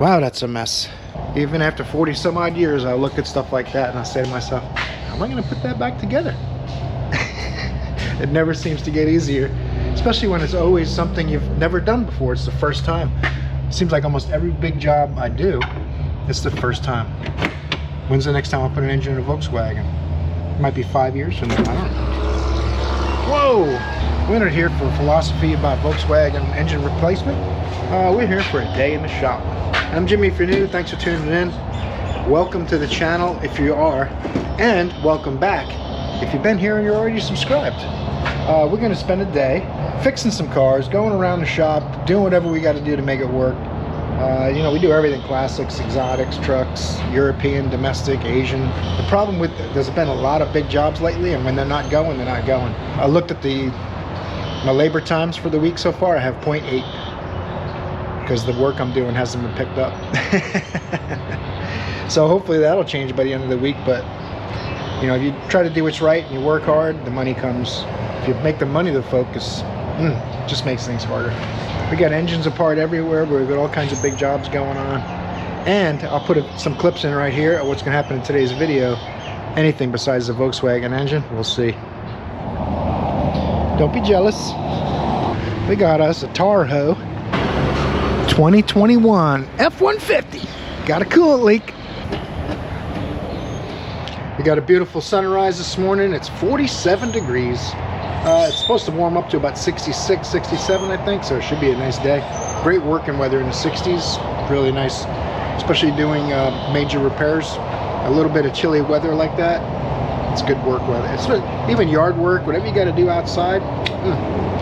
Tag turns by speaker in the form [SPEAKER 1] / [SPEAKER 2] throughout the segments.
[SPEAKER 1] Wow, that's a mess. Even after 40 some odd years, I look at stuff like that and I say to myself, how am I gonna put that back together? It never seems to get easier, especially when it's always something you've never done before. It's the first time. It seems like almost every big job I do, it's the first time. When's the next time I put an engine in a Volkswagen? It might be 5 years from now, I don't know. Whoa! We're not here for philosophy about Volkswagen engine replacement. We're here for a day in the shop. I'm Jimmy if you're new, thanks for tuning in. Welcome to the channel if you are, and welcome back if you've been here and you're already subscribed. We're gonna spend a day fixing some cars, going around the shop, doing whatever we gotta do to make it work. You know, we do everything: classics, exotics, trucks, European, domestic, Asian. The problem with, there's been a lot of big jobs lately, and when they're not going, they're not going. I looked at my labor times for the week so far. I have 0.8 because the work I'm doing hasn't been picked up. So hopefully that'll change by the end of the week. But you know, if you try to do what's right and you work hard, the money comes. If you make the money the focus, it just makes things harder. We got engines apart everywhere. We've got all kinds of big jobs going on. And I'll put some clips in right here of what's going to happen in today's video. Anything besides the Volkswagen engine, we'll see. Don't be jealous. We got us a Tahoe 2021 F-150. Got a coolant leak. We got a beautiful sunrise this morning. It's 47 degrees. It's supposed to warm up to about 66, 67, I think, so it should be a nice day. Great working weather in the 60s. Really nice, especially doing major repairs. A little bit of chilly weather like that, it's good work weather. It's even yard work, whatever you got to do outside,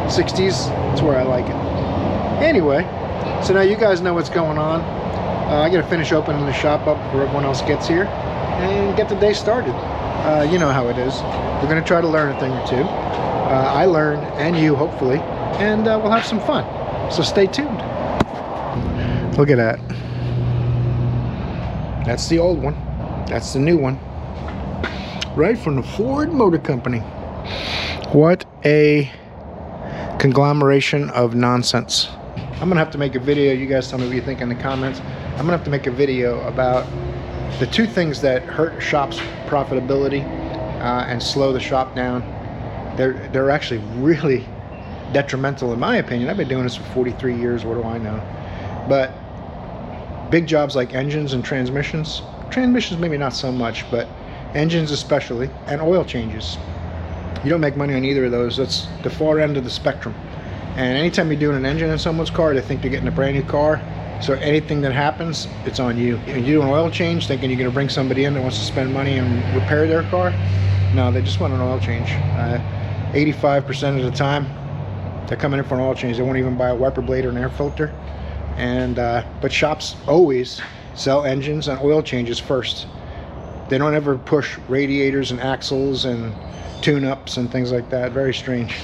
[SPEAKER 1] 60s, that's where I like it. Anyway, so now you guys know what's going on. I got to finish opening the shop up before everyone else gets here and get the day started. You know how it is. We're going to try to learn a thing or two. I learn, and you hopefully, and we'll have some fun. So stay tuned. Look at that. That's the old one. That's the new one. Right from the Ford Motor Company. What a conglomeration of nonsense. I'm gonna have to make a video. You guys tell me what you think in the comments. I'm gonna have to make a video about the two things that hurt shop's profitability and slow the shop down. They're actually really detrimental in my opinion. I've been doing this for 43 years, what do I know? But big jobs like engines and transmissions maybe not so much, but engines especially, and oil changes. You don't make money on either of those. That's the far end of the spectrum. And anytime you're doing an engine in someone's car, they think they're getting a brand new car. So anything that happens, it's on you. If you do an oil change thinking you're gonna bring somebody in that wants to spend money and repair their car, no, they just want an oil change. 85% of the time, they're coming in for an oil change. They won't even buy a wiper blade or an air filter. And but shops always sell engines and oil changes first. They don't ever push radiators and axles and tune-ups and things like that. Very strange.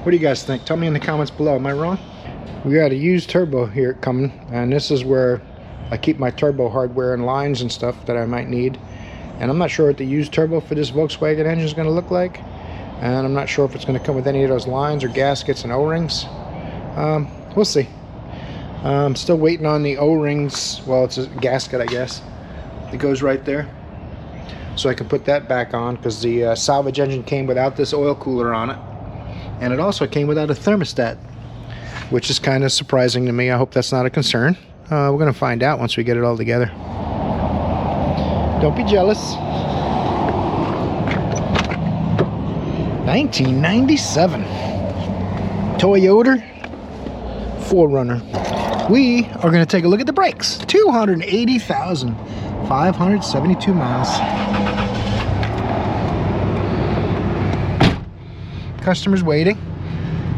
[SPEAKER 1] What do you guys think? Tell me in the comments below. Am I wrong? We got a used turbo here coming, and this is where I keep my turbo hardware and lines and stuff that I might need. And I'm not sure what the used turbo for this Volkswagen engine is going to look like. And I'm not sure if it's going to come with any of those lines or gaskets and O-rings. We'll see. I'm still waiting on the O-rings. Well, it's a gasket, I guess. It goes right there. So I can put that back on, because the salvage engine came without this oil cooler on it. And it also came without a thermostat, which is kind of surprising to me. I hope that's not a concern. We're going to find out once we get it all together. Don't be jealous. 1997 Toyota 4RUNNER. We are going to take a look at the brakes. 280,572 miles. Customer's waiting.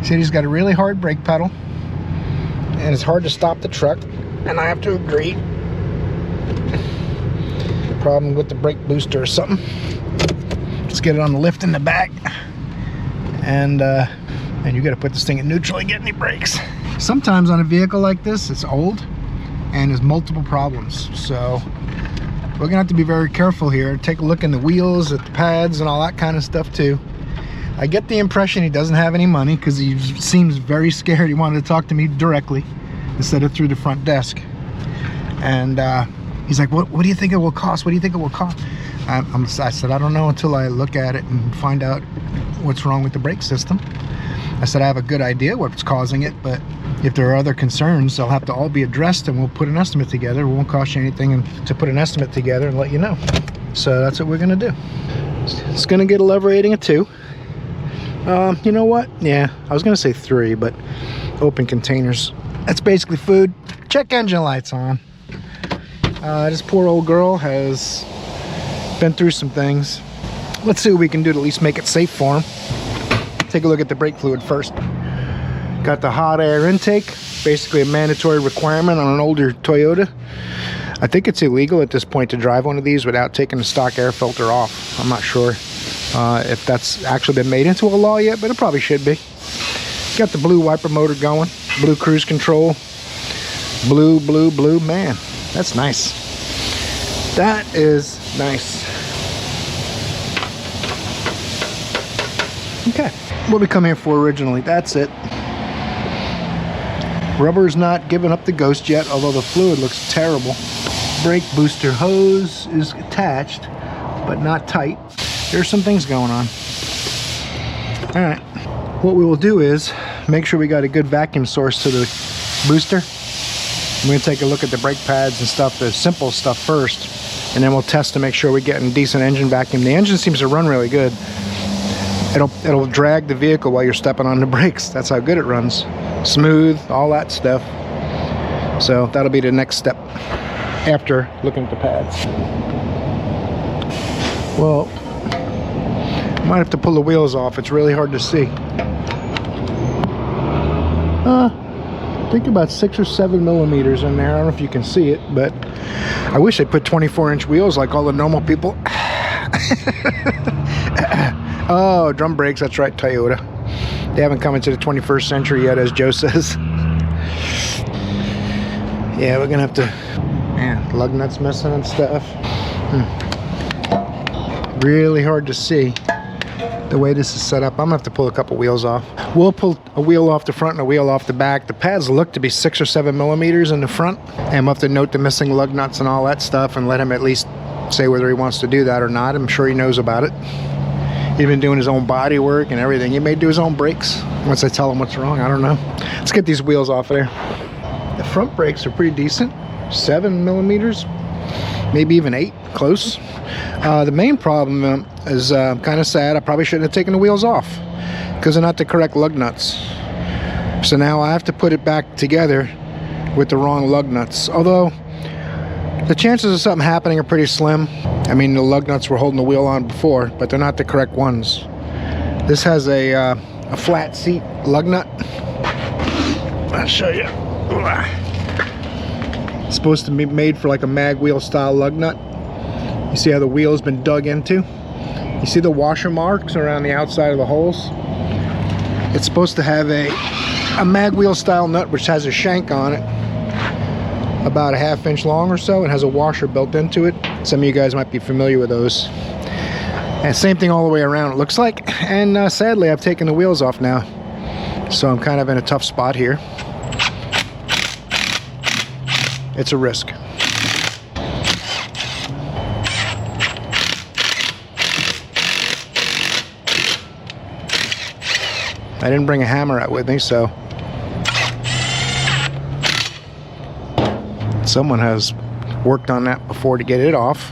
[SPEAKER 1] Said he's got a really hard brake pedal and it's hard to stop the truck, and I have to agree. Problem with the brake booster or something. Let's get it on the lift in the back. And you got to put this thing in neutral and get any brakes. Sometimes on a vehicle like this, it's old and there's multiple problems, so we're gonna have to be very careful here. Take a look in the wheels, at the pads and all that kind of stuff too. I get the impression he doesn't have any money, because he seems very scared. He wanted to talk to me directly instead of through the front desk. And he's like, what do you think it will cost? What do you think it will cost? I said, I don't know until I look at it and find out what's wrong with the brake system. I said, I have a good idea what's causing it, but if there are other concerns, they'll have to all be addressed, and we'll put an estimate together. It won't cost you anything to put an estimate together and let you know. So that's what we're gonna do. It's gonna get a lever rating of 2. You know what? Yeah, I was gonna say 3, but open containers. That's basically food. Check engine lights on. This poor old girl has been through some things. Let's see what we can do to at least make it safe for him. Take a look at the brake fluid first. Got the hot air intake, basically a mandatory requirement on an older Toyota. I think it's illegal at this point to drive one of these without taking the stock air filter off. I'm not sure if that's actually been made into a law yet, but it probably should be. Got the blue wiper motor going, blue cruise control, blue, man, that's nice. That is nice. Okay, what we come here for originally, that's it. Rubber's not giving up the ghost yet, although the fluid looks terrible. Brake booster hose is attached, but not tight. There's some things going on. All right, what we will do is make sure we got a good vacuum source to the booster. We're gonna take a look at the brake pads and stuff, the simple stuff first, and then we'll test to make sure we're getting decent engine vacuum. The engine seems to run really good. It'll drag the vehicle while you're stepping on the brakes. That's how good it runs. Smooth, all that stuff. So that'll be the next step after looking at the pads. Well, I might have to pull the wheels off. It's really hard to see. I think about 6 or 7 millimeters in there. I don't know if you can see it, but I wish they put 24-inch wheels like all the normal people. Oh, drum brakes, that's right, Toyota. They haven't come into the 21st century yet, as Joe says. Yeah, we're gonna have to, man, lug nuts missing and stuff. Really hard to see the way this is set up. I'm gonna have to pull a couple wheels off. We'll pull a wheel off the front and a wheel off the back. The pads look to be 6 or 7 millimeters in the front, and we'll have to note the missing lug nuts and all that stuff and let him at least say whether he wants to do that or not. I'm sure he knows about it. He's been doing his own body work and everything. He may do his own brakes once I tell him what's wrong. I don't know. Let's get these wheels off of there. The front brakes are pretty decent. 7 millimeters, maybe even 8, close. The main problem is kind of sad. I probably shouldn't have taken the wheels off because they're not the correct lug nuts. So now I have to put it back together with the wrong lug nuts. Although the chances of something happening are pretty slim. I mean, the lug nuts were holding the wheel on before, but they're not the correct ones. This has a flat seat lug nut. I'll show you. It's supposed to be made for like a mag wheel style lug nut. You see how the wheel's been dug into? You see the washer marks around the outside of the holes? It's supposed to have a mag wheel style nut which has a shank on it, about a ½ inch long or so, and has a washer built into it. Some of you guys might be familiar with those. And same thing all the way around, it looks like. And sadly, I've taken the wheels off now, so I'm kind of in a tough spot here. It's a risk. I didn't bring a hammer out with me, so someone has worked on that before to get it off.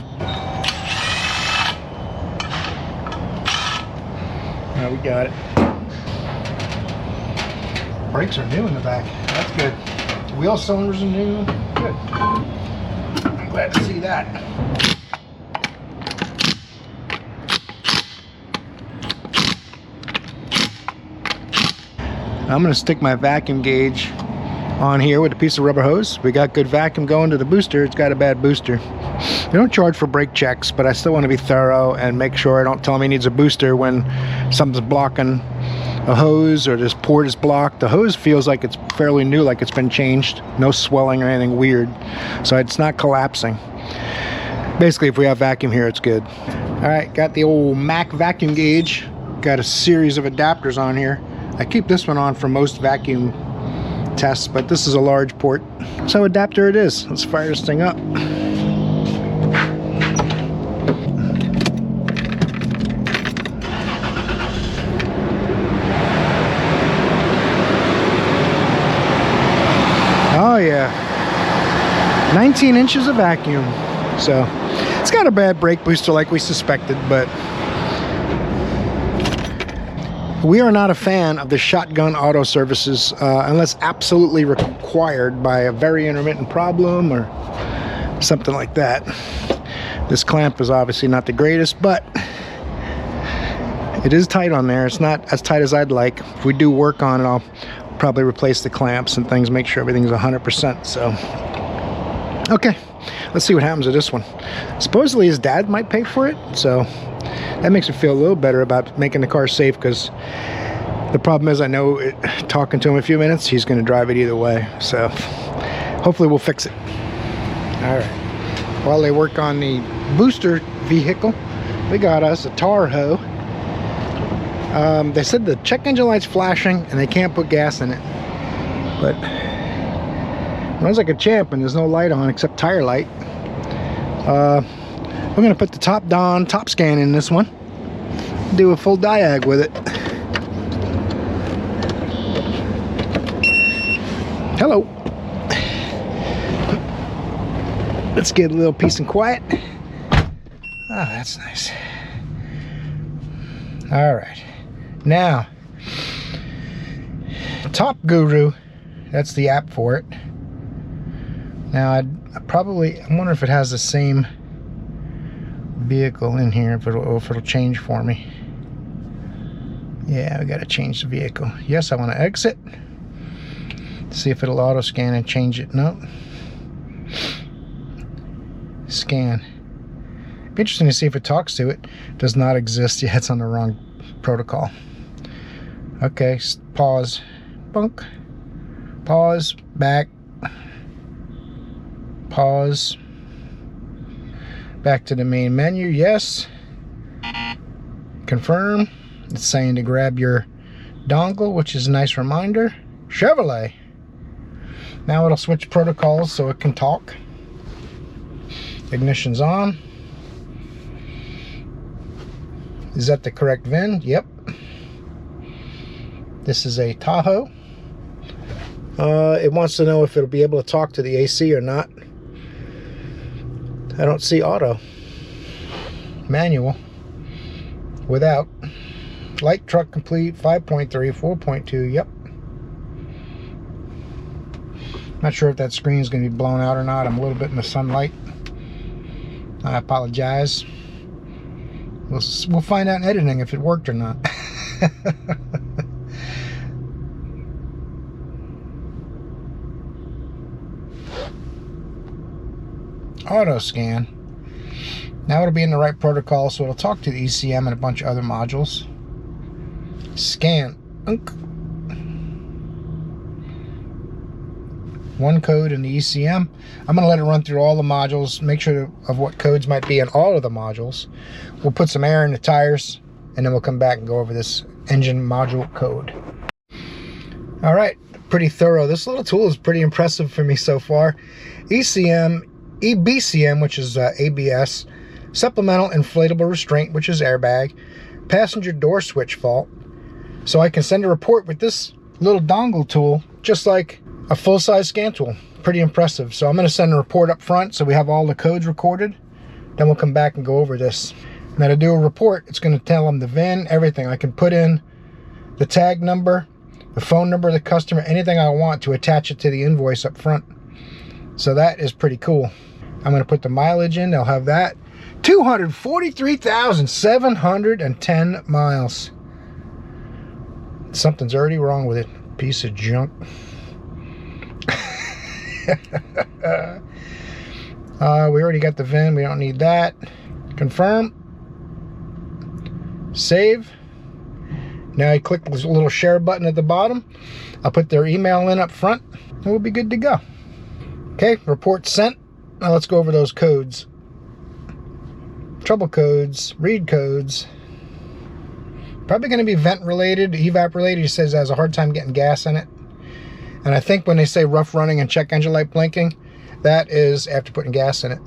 [SPEAKER 1] Now we got it. Brakes are new in the back. That's good. Wheel cylinders are new. Good. I'm glad to see that. I'm going to stick my vacuum gauge on here with a piece of rubber hose. We got good vacuum going to the booster. It's got a bad booster. They don't charge for brake checks, but I still want to be thorough and make sure I don't tell him he needs a booster when something's blocking a hose or this port is blocked. The hose feels like it's fairly new, like it's been changed. No swelling or anything weird. So it's not collapsing. Basically, if we have vacuum here, it's good. All right, got the old Mac vacuum gauge. Got a series of adapters on here. I keep this one on for most vacuum test, but this is a large port. So adapter it is. Let's fire this thing up. Oh yeah, 19 inches of vacuum. So it's got a bad brake booster like we suspected, but we are not a fan of the shotgun auto services unless absolutely required by a very intermittent problem or something like that. This clamp is obviously not the greatest, but it is tight on there. It's not as tight as I'd like. If we do work on it, I'll probably replace the clamps and things, make sure everything's 100%. So okay, let's see what happens with this one. Supposedly his dad might pay for it, so that makes me feel a little better about making the car safe, because the problem is I know talking to him a few minutes, he's going to drive it either way. So hopefully we'll fix it. All right, while they work on the booster vehicle, we got us a Tahoe. They said the check engine light's flashing and they can't put gas in it, but it runs like a champ and there's no light on except tire light. We're going to put the top scan in this one, do a full diag with it. Hello. Let's get a little peace and quiet. Oh, that's nice. All right. Now, Top Guru, that's the app for it. Now, I wonder if it has the same vehicle in here, if it'll change for me. Yeah, we got to change the vehicle. Yes, I want to exit. See if it'll auto scan and change it. No. Scan. Be interesting to see if it talks to it. Does not exist. Yeah, it's on the wrong protocol. Okay, pause. Bunk. Pause. Back. Pause. Back to the main menu. Yes. Confirm. It's saying to grab your dongle, which is a nice reminder. Chevrolet. Now it'll switch protocols so it can talk. Ignition's on. Is that the correct VIN? Yep. This is a Tahoe. It wants to know if it'll be able to talk to the AC or not. I don't see auto. Manual. Without. Light truck complete. 5.3, 4.2. Yep. Not sure if that screen is going to be blown out or not. I'm a little bit in the sunlight. I apologize. We'll find out in editing if it worked or not. Auto scan. Now it'll be in the right protocol, so it'll talk to the ECM and a bunch of other modules. Scan. One code in the ECM. I'm going to let it run through all the modules, make sure of what codes might be in all of the modules. We'll put some air in the tires, and then we'll come back and go over this engine module code. All right, pretty thorough. This little tool is pretty impressive for me so far. EBCM, which is ABS, supplemental inflatable restraint, which is airbag, passenger door switch fault. So I can send a report with this little dongle tool, just like a full-size scan tool. Pretty impressive. So I'm going to send a report up front so we have all the codes recorded. Then we'll come back and go over this. Now to do a report, it's going to tell them the VIN, everything. I can put in the tag number, the phone number of the customer, anything I want to attach it to the invoice up front. So that is pretty cool. I'm going to put the mileage in. They'll have that. 243,710 miles. Something's already wrong with it. Piece of junk. We already got the VIN. We don't need that. Confirm. Save. Now you click this little share button at the bottom. I'll put their email in up front and we'll be good to go. Okay, report sent. Now let's go over those codes. Trouble codes, read codes. Probably going to be vent related, evap related. He says it has a hard time getting gas in it. And I think when they say rough running and check engine light blinking, that is after putting gas in it.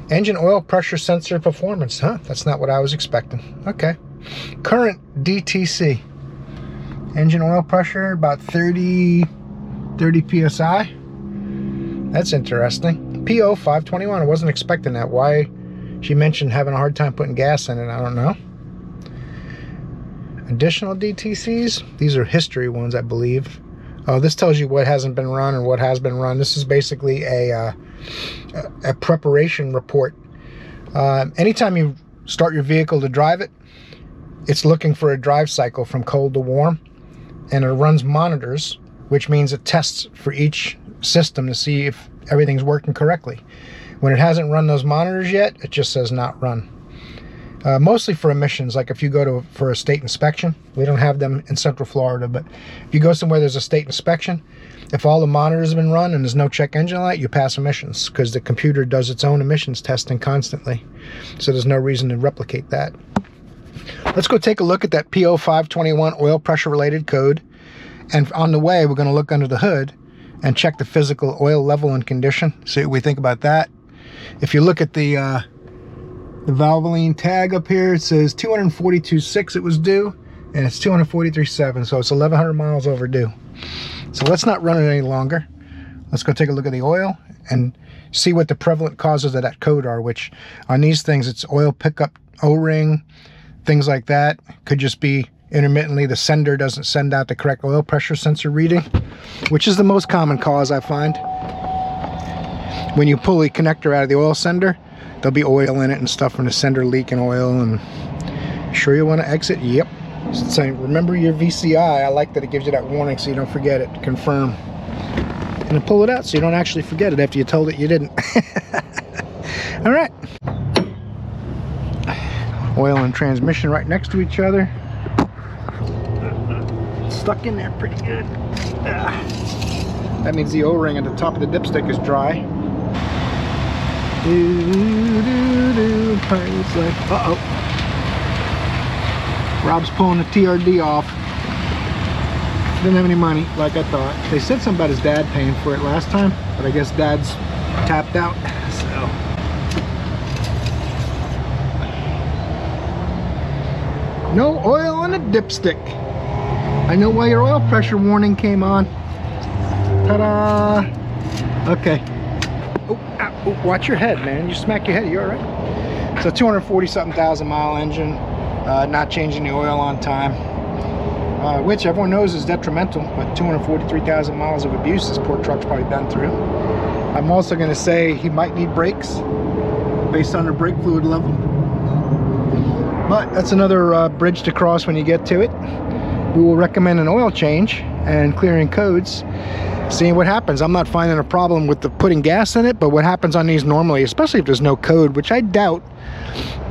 [SPEAKER 1] Engine oil pressure sensor performance. Huh, that's not what I was expecting. Okay. Current DTC. Engine oil pressure about 30 psi. That's interesting. PO 521. I wasn't expecting that. Why she mentioned having a hard time putting gas in it, I don't know. Additional DTCs. These are history ones, I believe. Oh, this tells you what hasn't been run and what has been run. This is basically a preparation report. Anytime you start your vehicle to drive it, it's looking for a drive cycle from cold to warm, and it runs monitors, which means it tests for each system to see if everything's working correctly. When it hasn't run those monitors yet, it just says not run. Mostly for emissions, like if you go for a state inspection. We don't have them in Central Florida, but if you go somewhere there's a state inspection, if all the monitors have been run and there's no check engine light, you pass emissions, because the computer does its own emissions testing constantly. So there's no reason to replicate that. Let's go take a look at that PO 521 oil pressure related code. And on the way, we're going to look under the hood and check the physical oil level and condition. See what we think about that. If you look at the Valvoline tag up here, it says 242.6 it was due, and it's 243.7, so it's 1,100 miles overdue. So let's not run it any longer. Let's go take a look at the oil and see what the prevalent causes of that code are, which on these things, it's oil pickup O-ring, things like that. Could just be intermittently the sender doesn't send out the correct oil pressure sensor reading, which is the most common cause I find. When you pull the connector out of the oil sender, there'll be oil in it and stuff from the sender leaking oil. And sure you want to exit? Yep. It's saying remember your VCI. I like that it gives you that warning so you don't forget it. Confirm. And then pull it out so you don't actually forget it after you told it you didn't. All right. Oil and transmission right next to each other. Stuck in there pretty good. That means the O-ring at the top of the dipstick is dry. Uh-oh. Rob's pulling the TRD off. Didn't have any money, like I thought. They said something about his dad paying for it last time, but I guess dad's tapped out, so. No oil on the dipstick. I know why your oil pressure warning came on. Ta-da! Okay. Oh, watch your head, man. You smack your head. You all right? So 240-something thousand mile engine, not changing the oil on time, which everyone knows is detrimental, but 243,000 miles of abuse this poor truck's probably been through. I'm also going to say he might need brakes based on the brake fluid level. But that's another bridge to cross when you get to it. We will recommend an oil change and clearing codes, seeing what happens. I'm not finding a problem with the putting gas in it, but what happens on these normally, especially if there's no code, which I doubt,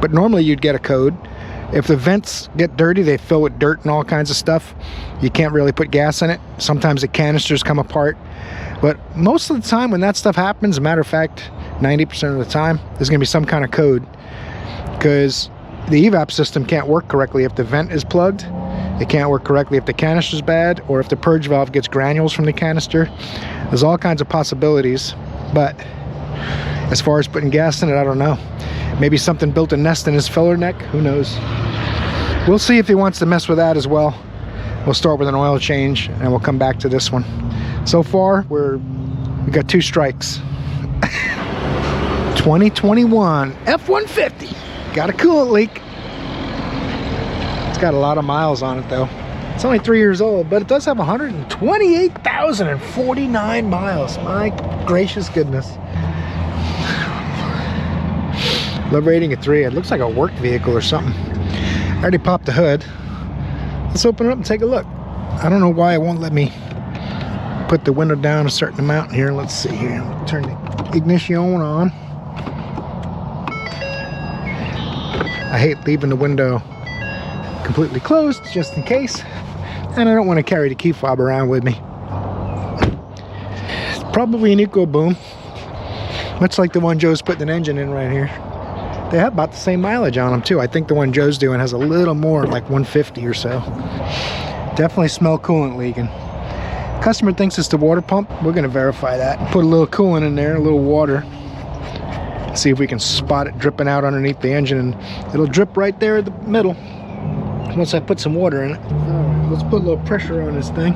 [SPEAKER 1] but normally you'd get a code. If the vents get dirty, they fill with dirt and all kinds of stuff. You can't really put gas in it. Sometimes the canisters come apart. But most of the time when that stuff happens, as a matter of fact, 90% of the time, there's going to be some kind of code. Because the evap system can't work correctly if the vent is plugged. It can't work correctly if the canister's bad, or if the purge valve gets granules from the canister. There's all kinds of possibilities. But as far as putting gas in it, I don't know. Maybe something built a nest in his filler neck. Who knows? We'll see if he wants to mess with that as well. We'll start with an oil change, and we'll come back to this one. So far, we got 2 strikes. 2021 F-150. Got a coolant leak. It's got a lot of miles on it, though. It's only 3 years old, but it does have 128,049 miles. My gracious goodness. Love rating at 3. It looks like a work vehicle or something. I already popped the hood. Let's open it up and take a look. I don't know why it won't let me put the window down a certain amount here. Let's see here. Turn the ignition on. I hate leaving the window completely closed just in case, and I don't want to carry the key fob around with me. It's probably an Eco Boom, much like the one Joe's putting an engine in right here. They have about the same mileage on them too. I think the one Joe's doing has a little more, like 150 or so. Definitely smell coolant leaking. Customer thinks it's the water pump. We're gonna verify that. Put a little coolant in there, a little water. See if we can spot it dripping out underneath the engine, and it'll drip right there in the middle once I put some water in it. Alright, let's put a little pressure on this thing.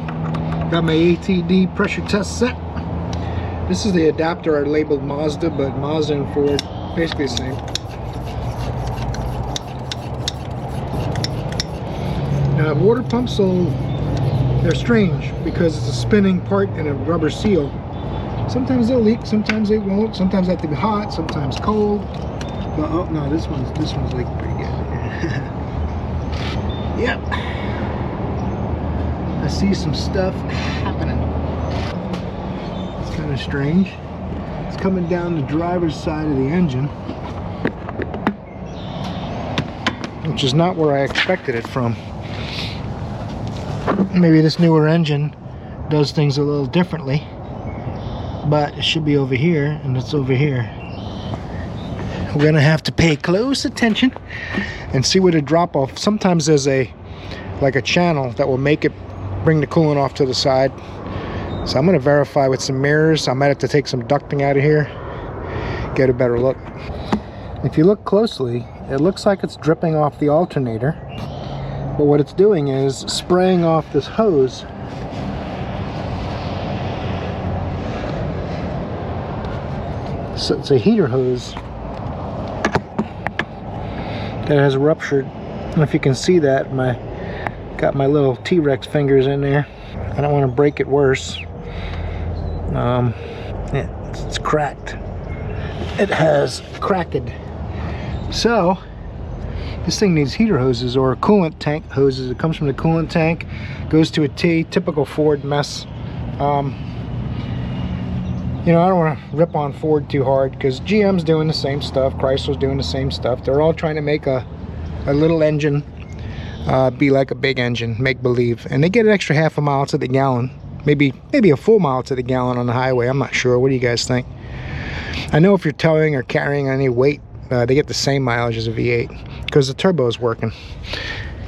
[SPEAKER 1] Got my ATD pressure test set. This is the adapter I labeled Mazda, but Mazda and Ford basically the same. Now water pumps, they're strange because it's a spinning part and a rubber seal. Sometimes they'll leak, sometimes they won't. Sometimes they have to be hot, sometimes cold. But, oh no, this one's leaking pretty good. Yep. I see some stuff happening. It's kind of strange. It's coming down the driver's side of the engine, which is not where I expected it from. Maybe this newer engine does things a little differently, but it should be over here, and it's over here. We're gonna have to pay close attention and see where the drop off. Sometimes there's like a channel that will make it bring the coolant off to the side. So I'm gonna verify with some mirrors. I might have to take some ducting out of here, get a better look. If you look closely, it looks like it's dripping off the alternator, but what it's doing is spraying off this hose. So it's a heater hose that has ruptured. I don't know if you can see that. Got my little T-Rex fingers in there. I don't want to break it worse. Yeah, it's cracked. It has cracked. So this thing needs heater hoses or coolant tank hoses. It comes from the coolant tank, goes to a T. Typical Ford mess. You know, I don't want to rip on Ford too hard because GM's doing the same stuff, Chrysler's doing the same stuff. They're all trying to make a little engine be like a big engine, make believe, and they get an extra half a mile to the gallon, maybe a full mile to the gallon on the highway. I'm not sure. What do you guys think? I know if you're towing or carrying any weight, they get the same mileage as a V8 because the turbo is working.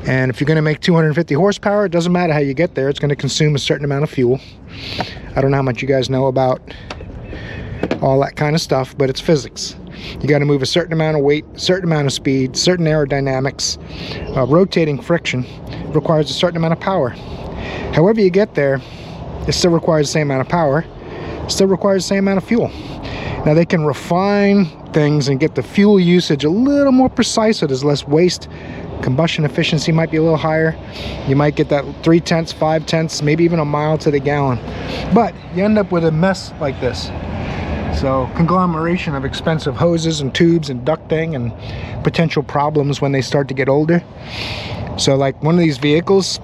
[SPEAKER 1] And if you're going to make 250 horsepower, it doesn't matter how you get there, it's going to consume a certain amount of fuel. I don't know how much you guys know about all that kind of stuff, but it's physics. You got to move a certain amount of weight, certain amount of speed, certain aerodynamics. Rotating friction requires a certain amount of power. However you get there, it still requires the same amount of power, still requires the same amount of fuel. Now they can refine things and get the fuel usage a little more precise so there's less waste. Combustion efficiency might be a little higher. You might get that 3/10, 5/10, maybe even a mile to the gallon. But you end up with a mess like this. So conglomeration of expensive hoses and tubes and ducting and potential problems when they start to get older. So like one of these vehicles,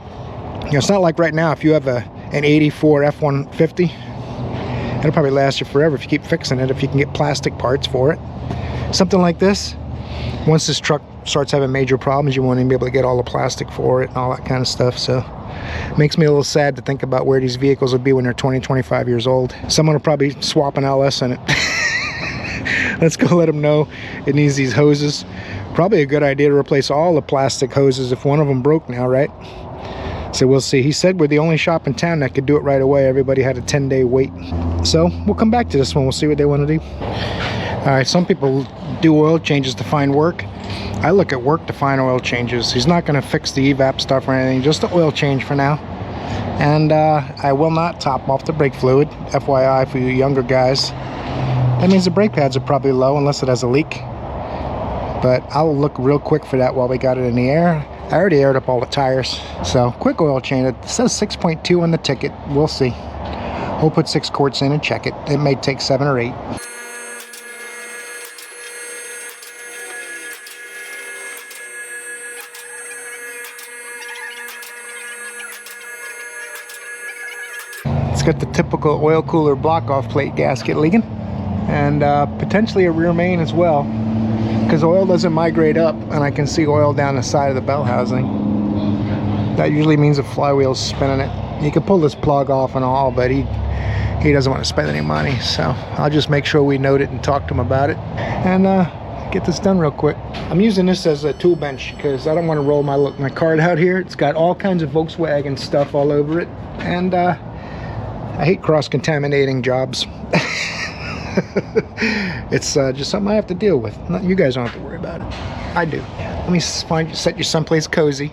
[SPEAKER 1] you know, it's not like right now if you have an 84 F-150, it'll probably last you forever if you keep fixing it, if you can get plastic parts for it. Something like this, once this truck starts having major problems, you won't even be able to get all the plastic for it and all that kind of stuff. So it makes me a little sad to think about where these vehicles will be when they're 20-25 years old. Someone will probably swap an LS in it. Let's go let them know it needs these hoses. Probably a good idea to replace all the plastic hoses if one of them broke now, right? So we'll see. He said we're the only shop in town that could do it right away. Everybody had a 10-day wait. So we'll come back to this one. We'll see what they want to do. All right, some people do oil changes to find work. I look at work to find oil changes. He's not going to fix the evap stuff or anything, just the oil change for now. And I will not top off the brake fluid, FYI for you younger guys. That means the brake pads are probably low unless it has a leak. But I'll look real quick for that while we got it in the air. I already aired up all the tires. So quick oil change. It says 6.2 on the ticket. We'll see. We'll put 6 quarts in and check it. It may take 7 or 8. It's got the typical oil cooler block-off plate gasket leaking, and potentially a rear main as well, because oil doesn't migrate up, and I can see oil down the side of the belt housing. That usually means the flywheel's spinning it. You can pull this plug off and all, but he doesn't want to spend any money, so I'll just make sure we note it and talk to him about it, and get this done real quick. I'm using this as a tool bench because I don't want to roll my cart out here. It's got all kinds of Volkswagen stuff all over it, and I hate cross-contaminating jobs. It's just something I have to deal with. You guys don't have to worry about it. I do. Let me set you someplace cozy,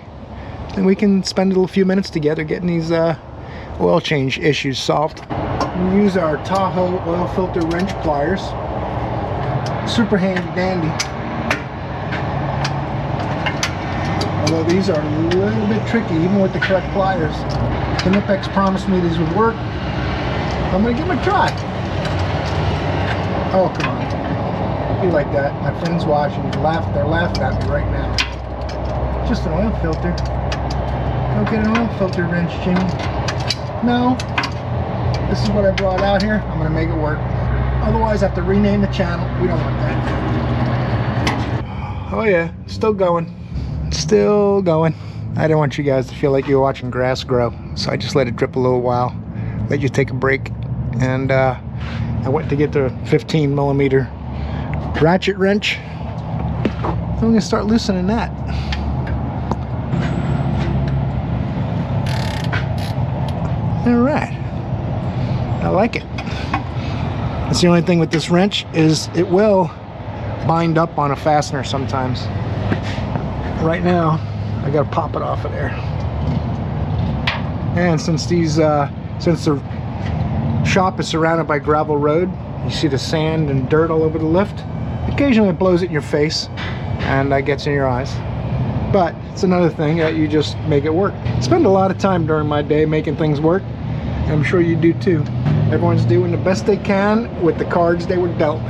[SPEAKER 1] and we can spend a few minutes together getting these oil change issues solved. We use our Tahoe oil filter wrench pliers. Super handy dandy. Although these are a little bit tricky, even with the correct pliers. The Knipex promised me these would work. I'm gonna give them a try. Oh, come on. Be like that. My friends watching. They're laughing at me right now. Just an oil filter. Go get an oil filter wrench, Jimmy. No. This is what I brought out here. I'm going to make it work. Otherwise, I have to rename the channel. We don't want that. Oh, yeah. Still going. Still going. I didn't want you guys to feel like you were watching grass grow. So I just let it drip a little while. Let you take a break. And, I went to get the 15mm ratchet wrench. I'm going to start loosening that. Alright. I like it. That's the only thing with this wrench is it will bind up on a fastener sometimes. Right now, I got to pop it off of there. And since the shop is surrounded by gravel road, you see the sand and dirt all over the lift. Occasionally it blows it in your face and gets in your eyes, but it's another thing that you just make it work. I spend a lot of time during my day making things work. I'm sure you do too. Everyone's doing the best they can with the cards they were dealt.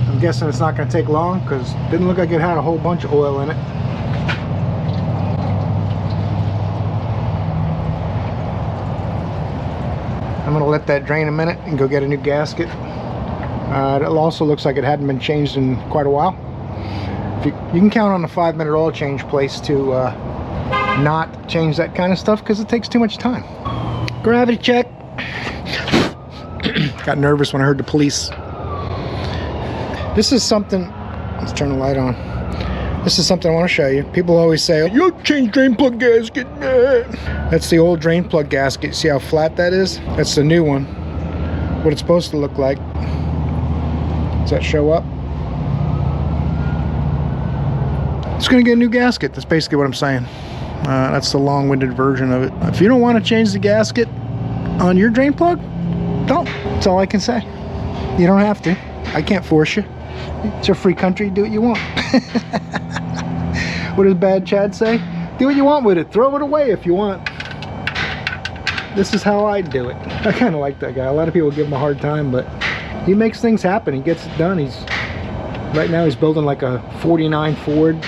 [SPEAKER 1] I'm guessing it's not going to take long because it didn't look like it had a whole bunch of oil in it. I'm going to let that drain a minute and go get a new gasket. It also looks like it hadn't been changed in quite a while. You can count on the 5-minute oil change place to not change that kind of stuff because it takes too much time. Gravity check. Got nervous when I heard the police. This is something, let's turn the light on. This is something I want to show you. People always say, you change drain plug gasket. That's the old drain plug gasket. See how flat that is? That's the new one. What it's supposed to look like. Does that show up? It's going to get a new gasket. That's basically what I'm saying. That's the long-winded version of it. If you don't want to change the gasket on your drain plug, don't. That's all I can say. You don't have to. I can't force you. It's a free country. Do what you want. What does Bad Chad say? Do what you want with it. Throw it away if you want. This is how I do it. I kind of like that guy. A lot of people give him a hard time, but he makes things happen. He gets it done. Right now he's building like a 49 Ford,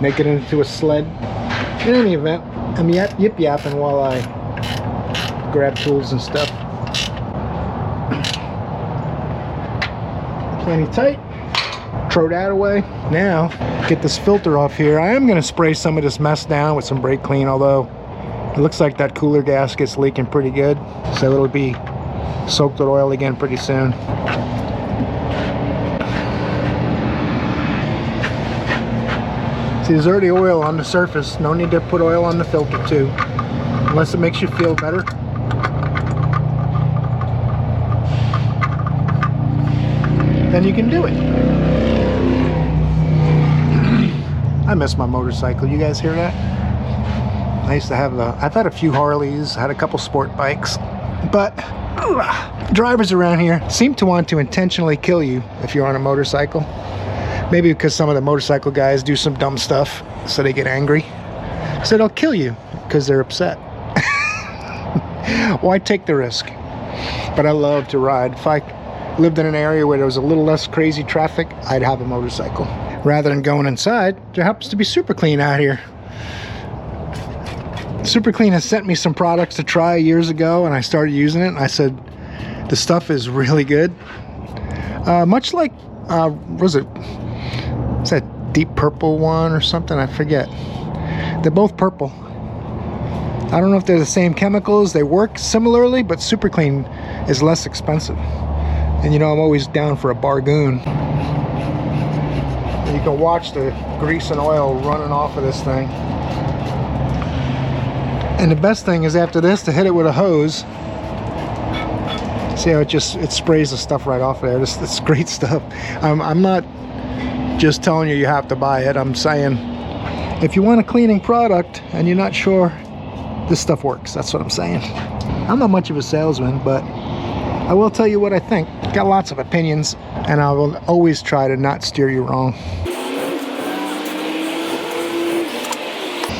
[SPEAKER 1] making it into a sled. In any event, I'm yip-yapping while I grab tools and stuff. Plenty tight. Throw that away. Now, get this filter off here. I am going to spray some of this mess down with some brake clean, although it looks like that cooler gasket's leaking pretty good. So it'll be soaked with oil again pretty soon. See, there's already oil on the surface. No need to put oil on the filter too, unless it makes you feel better. Then you can do it. I miss my motorcycle. You guys hear that? I used to have I've had a few Harleys, had a couple sport bikes, but drivers around here seem to want to intentionally kill you if you're on a motorcycle. Maybe because some of the motorcycle guys do some dumb stuff, so they get angry. So they'll kill you because they're upset. Why take the risk? But I love to ride. If I lived in an area where there was a little less crazy traffic, I'd have a motorcycle. Rather than going inside, there happens to be Super Clean out here. Super Clean has sent me some products to try years ago, and I started using it, and I said, the stuff is really good. Much like, was it that deep purple one or something? I forget. They're both purple. I don't know if they're the same chemicals. They work similarly, but Super Clean is less expensive. And you know, I'm always down for a bargain. You can watch the grease and oil running off of this thing. And the best thing is after this to hit it with a hose. See how it sprays the stuff right off there. This great stuff. I'm not just telling you have to buy it. I'm saying if you want a cleaning product and you're not sure, this stuff works. That's what I'm saying. I'm not much of a salesman, but I will tell you what I think. Got lots of opinions, and I will always try to not steer you wrong.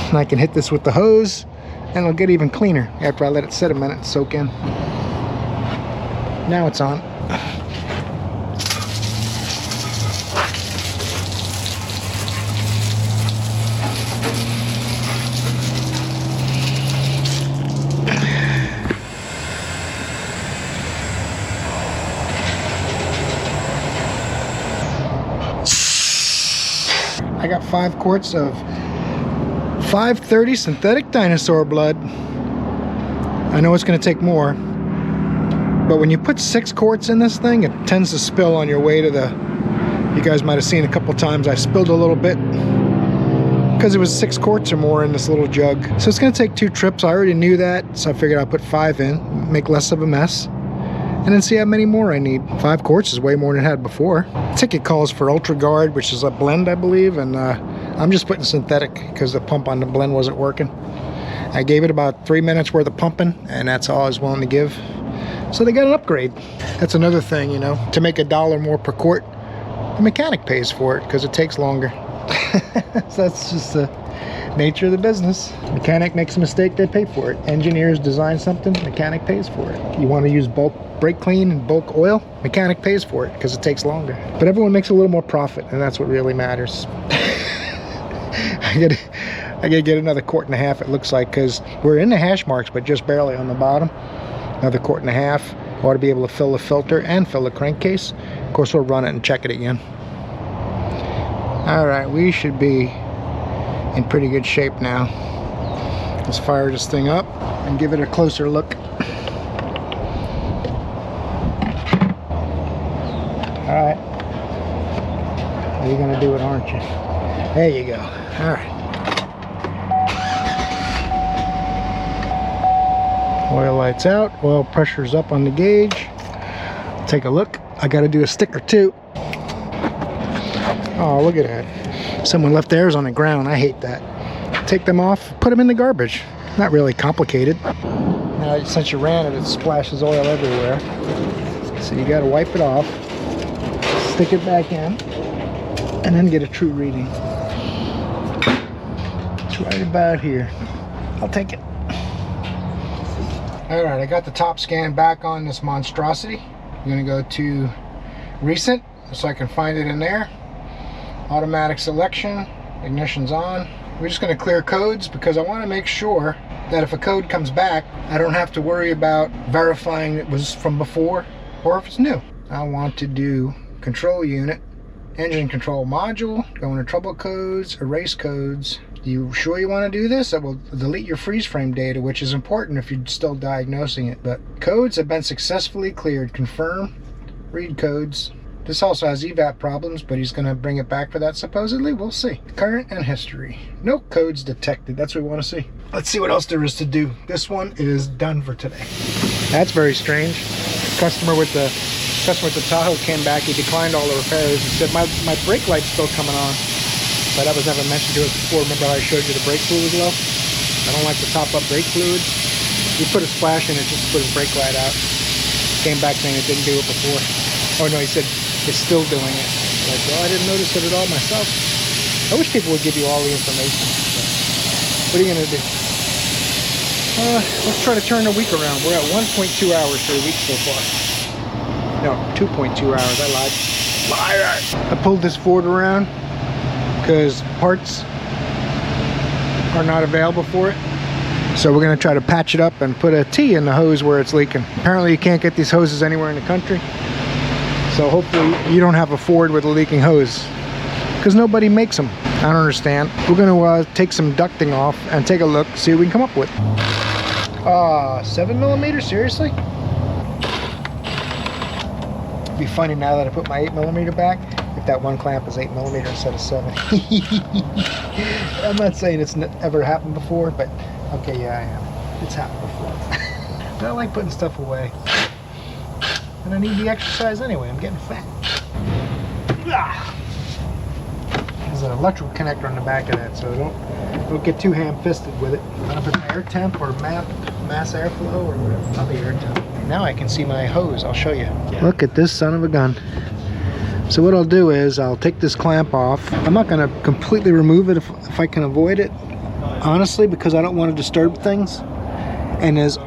[SPEAKER 1] And I can hit this with the hose, and it'll get even cleaner after I let it sit a minute and soak in. Now it's on. I got 5 quarts of 530 synthetic dinosaur blood. I know it's going to take more, but when you put 6 quarts in this thing, it tends to spill on your way to the... You guys might have seen a couple times I spilled a little bit because it was 6 quarts or more in this little jug. So it's going to take 2 trips. I already knew that, so I figured I'll put 5 in, make less of a mess, and then see how many more I need. 5 quarts is way more than I had before. The ticket calls for Ultra Guard, which is a blend, I believe, and I'm just putting synthetic because the pump on the blend wasn't working. I gave it about 3 minutes worth of pumping, and that's all I was willing to give. So they got an upgrade. That's another thing, you know, to make $1 more per quart, the mechanic pays for it because it takes longer. So that's just the nature of the business. Mechanic makes a mistake, they pay for it. Engineers design something, mechanic pays for it. You want to use bulk brake clean and bulk oil, mechanic pays for it because it takes longer. But everyone makes a little more profit, and that's what really matters. I gotta get another 1.5 quarts, it looks like, because we're in the hash marks, but just barely on the bottom. Another 1.5 quarts. Ought to be able to fill the filter and fill the crankcase. Of course, we'll run it and check it again. All right, we should be in pretty good shape now. Let's fire this thing up and give it a closer look. All right, you're gonna do it, aren't you? There you go. All right. Oil lights out, oil pressure's up on the gauge. Take a look. I gotta do a stick or 2. Oh, look at that. Someone left theirs on the ground. I hate that. Take them off, put them in the garbage. Not really complicated. Now, since you ran it, it splashes oil everywhere. So you gotta wipe it off, stick it back in, and then get a true reading. It's right about here. I'll take it. All right, I got the top scan back on this monstrosity. I'm gonna go to recent so I can find it in there. Automatic selection, ignition's on. We're just gonna clear codes because I wanna make sure that if a code comes back, I don't have to worry about verifying it was from before or if it's new. I want to do control unit, engine control module, go into trouble codes, erase codes. You sure you want to do this? That will delete your freeze frame data, which is important if you're still diagnosing it. But codes have been successfully cleared. Confirm, read codes. This also has evap problems, but he's going to bring it back for that supposedly. We'll see. Current and history. No codes detected. That's what we want to see. Let's see what else there is to do. This one is done for today. That's very strange. The customer with the Tahoe came back. He declined all the repairs. He said, my brake light's still coming on. But that was never mentioned to us before. Remember how I showed you the brake fluid low? I don't like to top up brake fluid. He put a splash in it just to put his brake light out. Came back saying it didn't do it before. Oh no, he said it's still doing it. Like, well, I didn't notice it at all myself. I wish people would give you all the information. But what are you gonna do? Let's try to turn the week around. We're at 1.2 hours for the week so far. No, 2.2 hours. I lied. Liar! I pulled this Ford around because parts are not available for it. So we're going to try to patch it up and put a T in the hose where it's leaking. Apparently you can't get these hoses anywhere in the country. So hopefully you don't have a Ford with a leaking hose, because nobody makes them. I don't understand. We're going to take some ducting off and take a look, see what we can come up with. 7mm? Seriously? It'd be funny now that I put my 8mm back, if that one clamp is 8mm instead of 7. I'm not saying it's ever happened before, but okay, yeah, I am. It's happened before. But I like putting stuff away. And I need the exercise anyway. I'm getting fat. There's an electrical connector on the back of that, so don't get too ham-fisted with it. I don't know if it's air temp or mass airflow or whatever. Probably air temp. Now I can see my hose. I'll show you. Look at this son of a gun. So what I'll do is I'll take this clamp off. I'm not going to completely remove it if I can avoid it, honestly, because I don't want to disturb things. And there's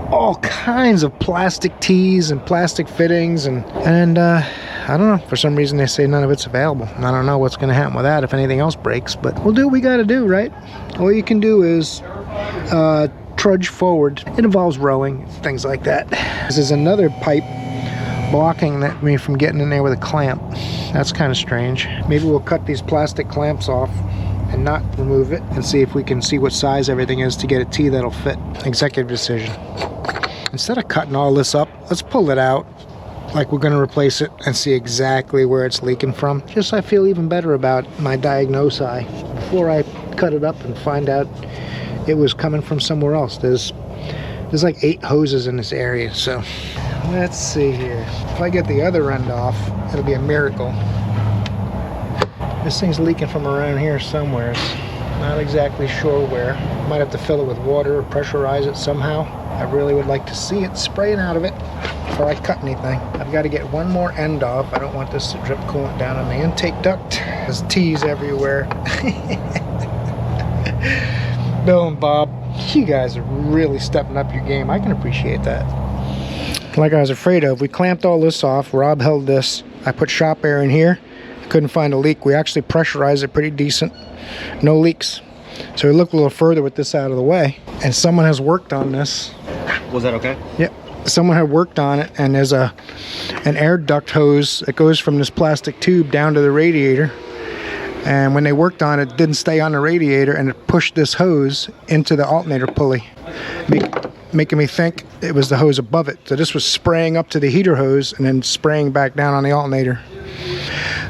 [SPEAKER 1] all kinds of plastic tees and plastic fittings and I don't know, for some reason they say none of it's available. I don't know what's going to happen with that if anything else breaks, but we'll do what we got to do, right? All you can do is trudge forward. It involves rowing, things like that. This is another pipe blocking me from getting in there with a clamp. That's kind of strange. Maybe we'll cut these plastic clamps off and not remove it and see if we can see what size everything is to get a tee that'll fit. Executive decision. Instead of cutting all this up, let's pull it out like we're going to replace it and see exactly where it's leaking from. Just so I feel even better about my diagnosis before I cut it up and find out it was coming from somewhere else. There's like 8 hoses in this area, so let's see here. If I get the other end off, it'll be a miracle. This thing's leaking from around here somewhere. Not exactly sure where. Might have to fill it with water or pressurize it somehow. I really would like to see it spraying out of it before I cut anything. I've got to get one more end off. I don't want this to drip coolant down on the intake duct. There's tees everywhere. Bill and Bob, you guys are really stepping up your game. I can appreciate that. Like I was afraid of, we clamped all this off. Rob held this. I put shop air in here. Couldn't find a leak. We actually pressurized it pretty decent. No leaks. So we look a little further with this out of the way. And someone has worked on this.
[SPEAKER 2] Was that okay?
[SPEAKER 1] Yep. Someone had worked on it, and there's an air duct hose that goes from this plastic tube down to the radiator. And when they worked on it, it didn't stay on the radiator, and it pushed this hose into the alternator pulley, making me think it was the hose above it. So this was spraying up to the heater hose and then spraying back down on the alternator.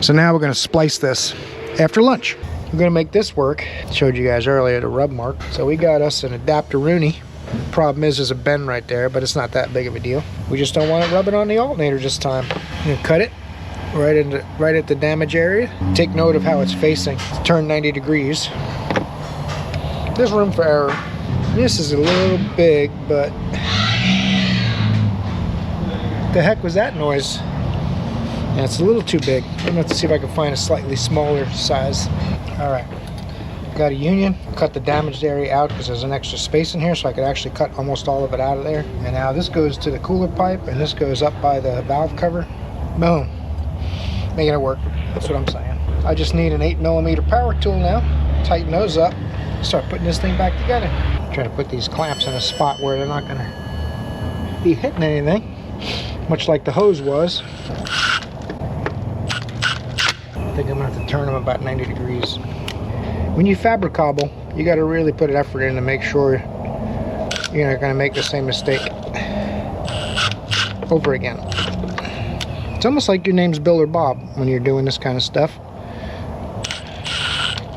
[SPEAKER 1] So now we're going to splice this after lunch. We're going to make this work. I showed you guys earlier the rub mark. So we got us an adapter Rooney. Problem is there's a bend right there, but it's not that big of a deal. We just don't want it rubbing on the alternator this time. I'm going to cut it right at the damage area. Take note of how it's facing. Turn 90 degrees. There's room for error. This is a little big, but the heck was that noise? Yeah, it's a little too big. I'm gonna have to see if I can find a slightly smaller size. All right, got a union. Cut the damaged area out because there's an extra space in here, so I could actually cut almost all of it out of there. And now this goes to the cooler pipe, and this goes up by the valve cover. Boom, making it work. That's what I'm saying. I just need an 8mm power tool now. Tighten those up. Start putting this thing back together. Try to put these clamps in a spot where they're not gonna be hitting anything, much like the hose was. I think I'm gonna have to turn them about 90 degrees. When you fabricable, you gotta really put an effort in to make sure you're not gonna make the same mistake over again. It's almost like your name's Bill or Bob when you're doing this kind of stuff.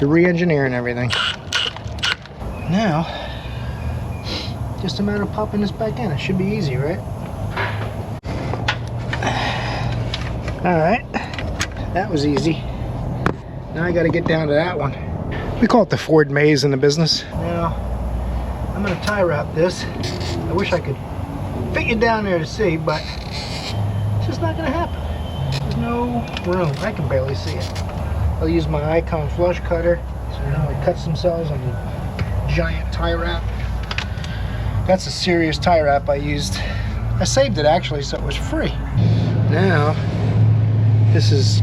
[SPEAKER 1] You're re-engineering everything. Now, just a matter of popping this back in. It should be easy, right? Alright, that was easy. Now I gotta get down to that one. We call it the Ford maze in the business. Now, I'm gonna tie wrap this. I wish I could fit you down there to see, but it's just not gonna happen. There's no room. I can barely see it. I'll use my Icon flush cutter. So now it cuts themselves on the giant tie wrap. That's a serious tie wrap I used. I saved it actually, so it was free. Now, this is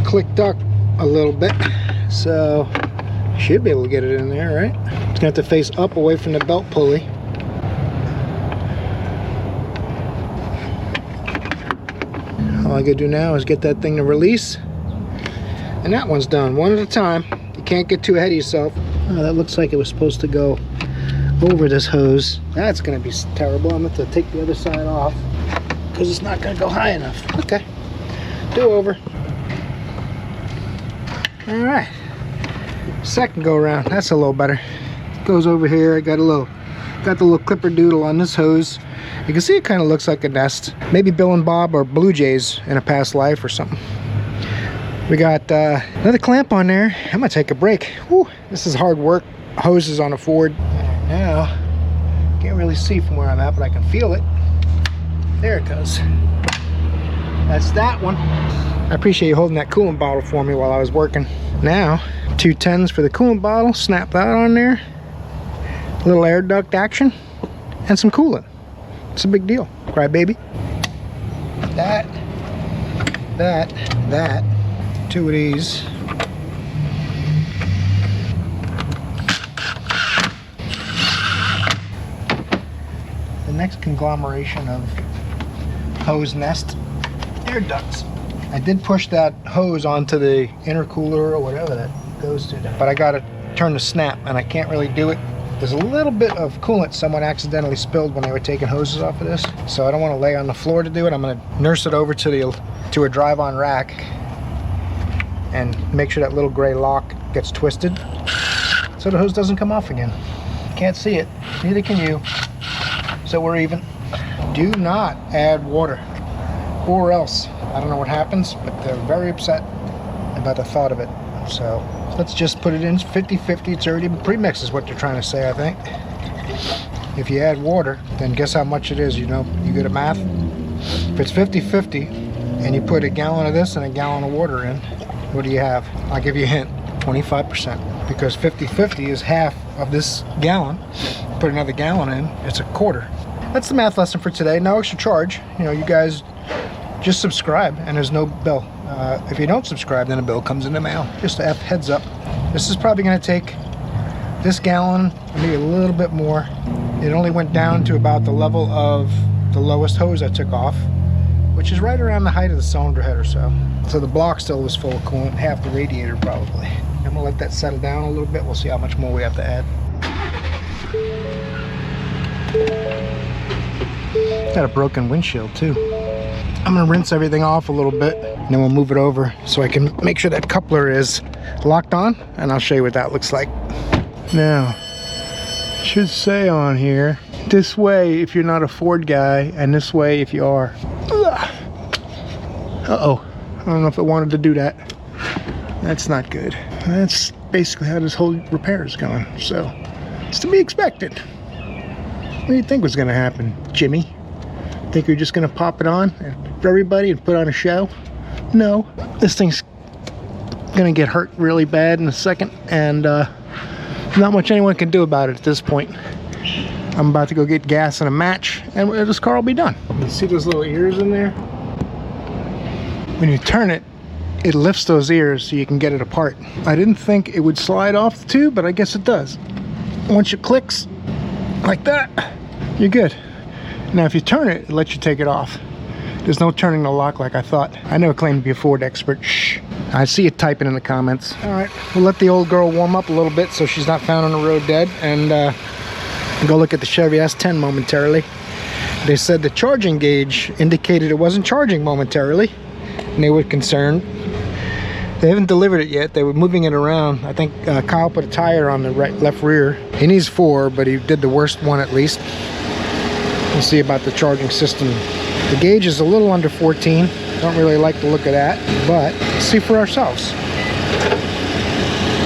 [SPEAKER 1] clicked up a little bit, so should be able to get it in there, right? It's gonna have to face up away from the belt pulley. All I gotta do now is get that thing to release, and that one's done one at a time. You can't get too ahead of yourself. Oh, that looks like it was supposed to go over this hose. That's gonna be terrible. I'm gonna have to take the other side off because it's not gonna go high enough. Okay, do over. All right, second go around, that's a little better. goes over here. I got the little clipper doodle on this hose. You can see it kind of looks like a nest. Maybe Bill and Bob or Blue Jays in a past life or something. We got another clamp on there. I'm gonna take a break. Whew, this is hard work. Hoses on a Ford. And now, can't really see from where I'm at, but I can feel it. There it goes. That's that one. I appreciate you holding that coolant bottle for me while I was working. Now, 2 10s for the coolant bottle. Snap that on there. A little air duct action. And some coolant. It's a big deal. Cry baby. That. 2 of these. The next conglomeration of hose nest air ducts. I did push that hose onto the intercooler or whatever that goes to, but I gotta turn the snap and I can't really do it. There's a little bit of coolant someone accidentally spilled when they were taking hoses off of this, so I don't want to lay on the floor to do it. I'm going to nurse it over to a drive-on rack and make sure that little gray lock gets twisted so the hose doesn't come off again. Can't see it, neither can you, so we're even. Do not add water, or else I don't know what happens, but they're very upset about the thought of it. So let's just put it in 50-50. It's already pre-mixed is what they're trying to say, I think. If you add water, then guess how much it is, you know? You good at math? If it's 50-50 and you put a gallon of this and a gallon of water in, what do you have? I'll give you a hint, 25%. Because 50-50 is half of this gallon. Put another gallon in, it's a quarter. That's the math lesson for today. No extra charge. You know, you guys just subscribe and there's no bill. If you don't subscribe, then a bill comes in the mail. Just a heads up. This is probably going to take this gallon, maybe a little bit more. It only went down to about the level of the lowest hose I took off, which is right around the height of the cylinder head or so. So the block still was full of coolant, half the radiator probably. I'm going to let that settle down a little bit. We'll see how much more we have to add. Got a broken windshield too. I'm gonna rinse everything off a little bit and then we'll move it over so I can make sure that coupler is locked on, and I'll show you what that looks like. Now, it should say on here, this way if you're not a Ford guy, and this way if you are. Uh-oh, I don't know if it wanted to do that. That's not good. That's basically how this whole repair is going, so it's to be expected. What do you think was gonna happen, Jimmy? Think you're just gonna pop it on for everybody and put on a show? No, this thing's gonna get hurt really bad in a second, and not much anyone can do about it at this point. I'm about to go get gas and a match, and this car will be done. You see those little ears in there? When you turn it, it lifts those ears so you can get it apart. I didn't think it would slide off the tube, but I guess it does. Once it clicks like that, you're good. Now if you turn it, it lets you take it off. There's no turning the lock like I thought. I never claimed to be a Ford expert. Shh. I see you typing in the comments. Alright, we'll let the old girl warm up a little bit so she's not found on the road dead, and go look at the Chevy S10 momentarily. They said the charging gauge indicated it wasn't charging momentarily, and they were concerned. They haven't delivered it yet. They were moving it around. I think Kyle put a tire on the left rear. He needs 4, but he did the worst one at least. We'll see about the charging system. The gauge is a little under 14. Don't really like the look of that, but let's see for ourselves.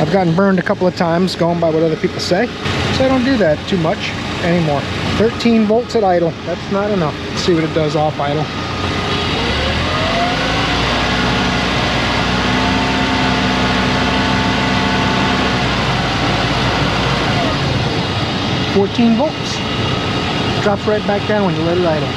[SPEAKER 1] I've gotten burned a couple of times going by what other people say, so I don't do that too much anymore. 13 volts at idle. That's not enough. Let's see what it does off idle. $14 volts. Drops right back down when you let it idle.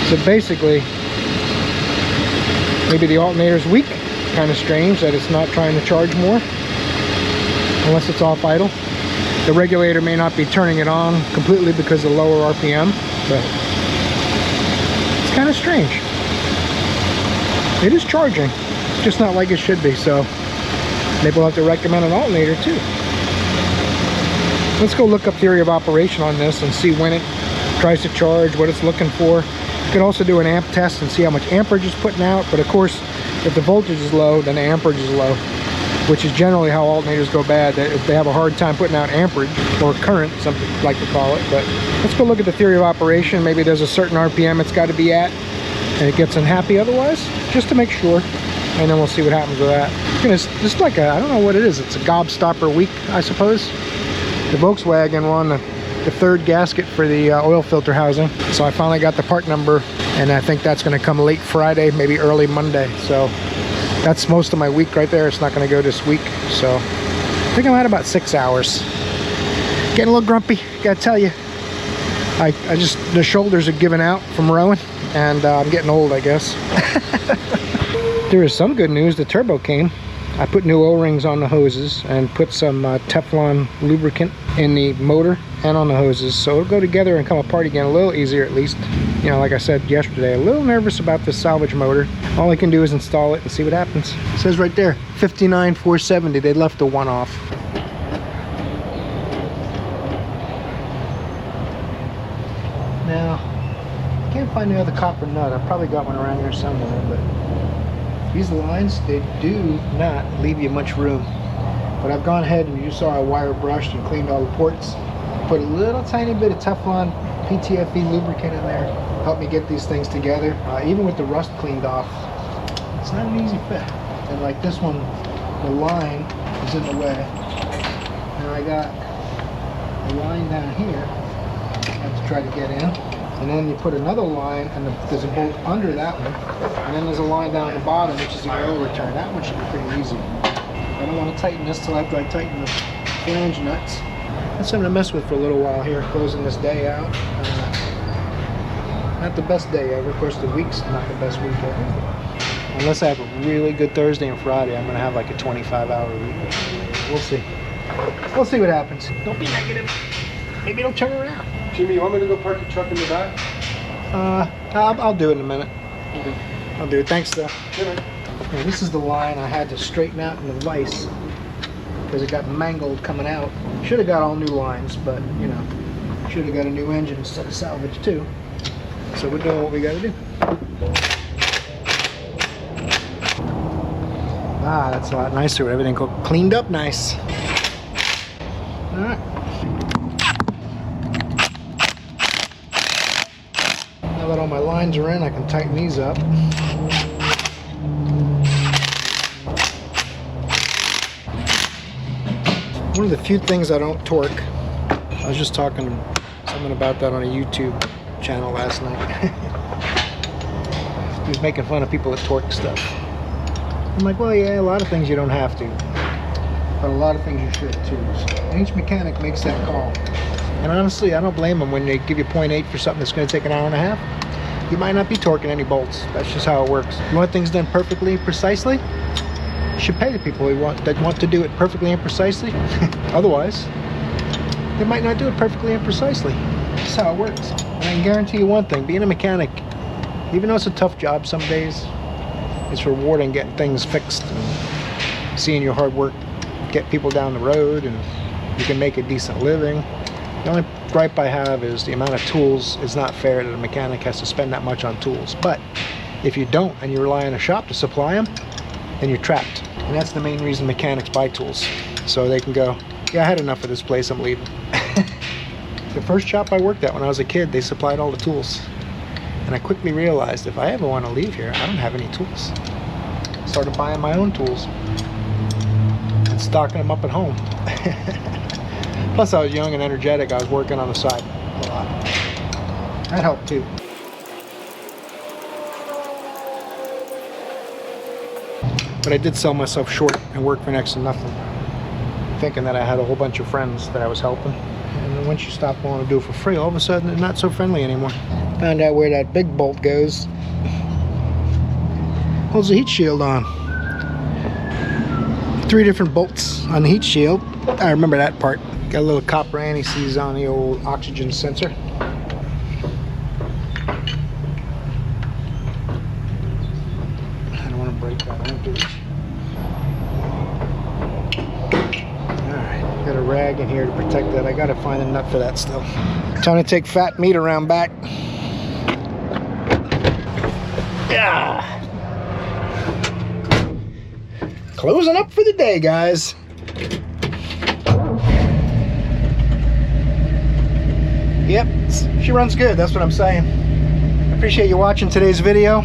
[SPEAKER 1] So basically, maybe the alternator's weak. Kind of strange that it's not trying to charge more, unless it's off idle. The regulator may not be turning it on completely because of lower RPM, but it's kind of strange. It is charging, just not like it should be, so maybe we'll have to recommend an alternator too. Let's go look up theory of operation on this and see when it tries to charge, what it's looking for. You can also do an amp test and see how much amperage it's putting out, but of course, if the voltage is low, then the amperage is low, which is generally how alternators go bad. If they have a hard time putting out amperage, or current, some people like to call it. But let's go look at the theory of operation. Maybe there's a certain RPM it's got to be at, and it gets unhappy otherwise, just to make sure. And then we'll see what happens with that. It's just like a, I don't know what it is. It's a gobstopper week, I suppose. The Volkswagen won the third gasket for the oil filter housing. So I finally got the part number, and I think that's going to come late Friday, maybe early Monday. So that's most of my week right there. It's not going to go this week. So I think I'm at about 6 hours. Getting a little grumpy, gotta tell you. I just, the shoulders are giving out from rowing, and I'm getting old, I guess. There is some good news. The turbo came. I put new O-rings on the hoses and put some Teflon lubricant in the motor and on the hoses, so it'll go together and come apart again a little easier, at least. You know, like I said yesterday, a little nervous about this salvage motor. All I can do is install it and see what happens. It says right there, 59,470. They left the 1 off. Now, I can't find the other copper nut. I probably got one around here somewhere, but these lines, they do not leave you much room. But I've gone ahead, and you saw I wire brushed and cleaned all the ports. Put a little tiny bit of Teflon PTFE lubricant in there. Help me get these things together. Even with the rust cleaned off, it's not an easy fit. And like this one, the line is in the way. And I got a line down here I have to try to get in. And then you put another line, and there's a bolt under that one. And then there's a line down the bottom, which is the oil return. That one should be pretty easy. I don't want to tighten this till after I tighten the flange nuts. That's something to mess with for a little while here, closing this day out. Not the best day ever. Of course, the week's not the best week ever. Unless I have a really good Thursday and Friday, I'm going to have like a 25-hour week. We'll see. We'll see what happens. Don't be negative. Maybe it'll turn around.
[SPEAKER 2] Jimmy, you want me to go park the truck in the back?
[SPEAKER 1] I'll do it in a minute.
[SPEAKER 2] Okay.
[SPEAKER 1] I'll do it. Thanks, though.
[SPEAKER 2] Good.
[SPEAKER 1] Okay, this is the line I had to straighten out in the vise because it got mangled coming out. Should have got all new lines, but you know, should have got a new engine instead of salvage too. So we're doing what we got to do. Ah, that's a lot nicer with everything cleaned up nice. All right. Now that all my lines are in, I can tighten these up. One of the few things I don't torque. I was just talking something about that on a YouTube channel last night. He was making fun of people that torque stuff. I'm like, well, yeah, a lot of things you don't have to, but a lot of things you should too. So each mechanic makes that call. And honestly, I don't blame them when they give you 0.8 for something that's going to take an hour and a half. You might not be torquing any bolts. That's just how it works. You want things done perfectly, precisely? You should pay the people that want to do it perfectly and precisely. Otherwise, they might not do it perfectly and precisely. That's how it works. And I can guarantee you one thing, being a mechanic, even though it's a tough job some days, it's rewarding getting things fixed and seeing your hard work get people down the road, and you can make a decent living. The only gripe I have is the amount of tools. It's not fair that a mechanic has to spend that much on tools. But if you don't and you rely on a shop to supply them, then you're trapped. And that's the main reason mechanics buy tools. So they can go, yeah, I had enough of this place, I'm leaving. The first shop I worked at when I was a kid, they supplied all the tools. And I quickly realized if I ever want to leave here, I don't have any tools. Started buying my own tools and stocking them up at home. Plus I was young and energetic. I was working on the side a lot. That helped too. But I did sell myself short and work for next to nothing, thinking that I had a whole bunch of friends that I was helping. And then once you stop wanting to do it for free, all of a sudden they're not so friendly anymore. Found out where that big bolt goes. Holds the heat shield on. 3 different bolts on the heat shield. I remember that part. Got a little copper anti-seize on the old oxygen sensor. I don't want to break that. I have to reach. Alright, got a rag in here to protect that. I gotta find a nut for that still. Time to take fat meat around back. Yeah. Closing up for the day, guys. Yep, she runs good, that's what I'm saying. I appreciate you watching today's video.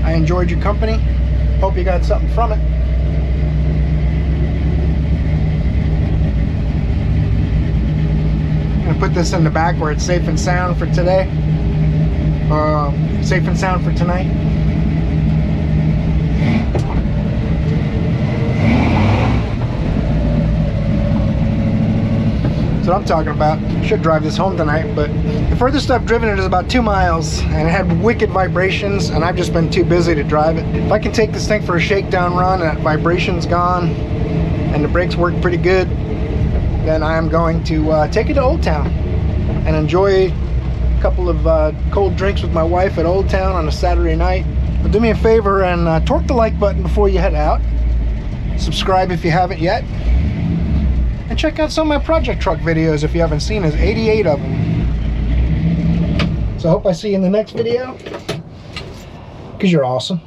[SPEAKER 1] I enjoyed your company. Hope you got something from it. I'm gonna put this in the back where it's safe and sound for today. Safe and sound for tonight. That's what I'm talking about. Should drive this home tonight, but the furthest I've driven it is about 2 miles, and it had wicked vibrations, and I've just been too busy to drive it. If I can take this thing for a shakedown run and that vibration's gone and the brakes work pretty good, then I'm going to take it to Old Town and enjoy a couple of cold drinks with my wife at Old Town on a Saturday night. But do me a favor and torque the like button before you head out. Subscribe if you haven't yet. And check out some of my project truck videos if you haven't seen. There's 88 of them. So I hope I see you in the next video, because you're awesome.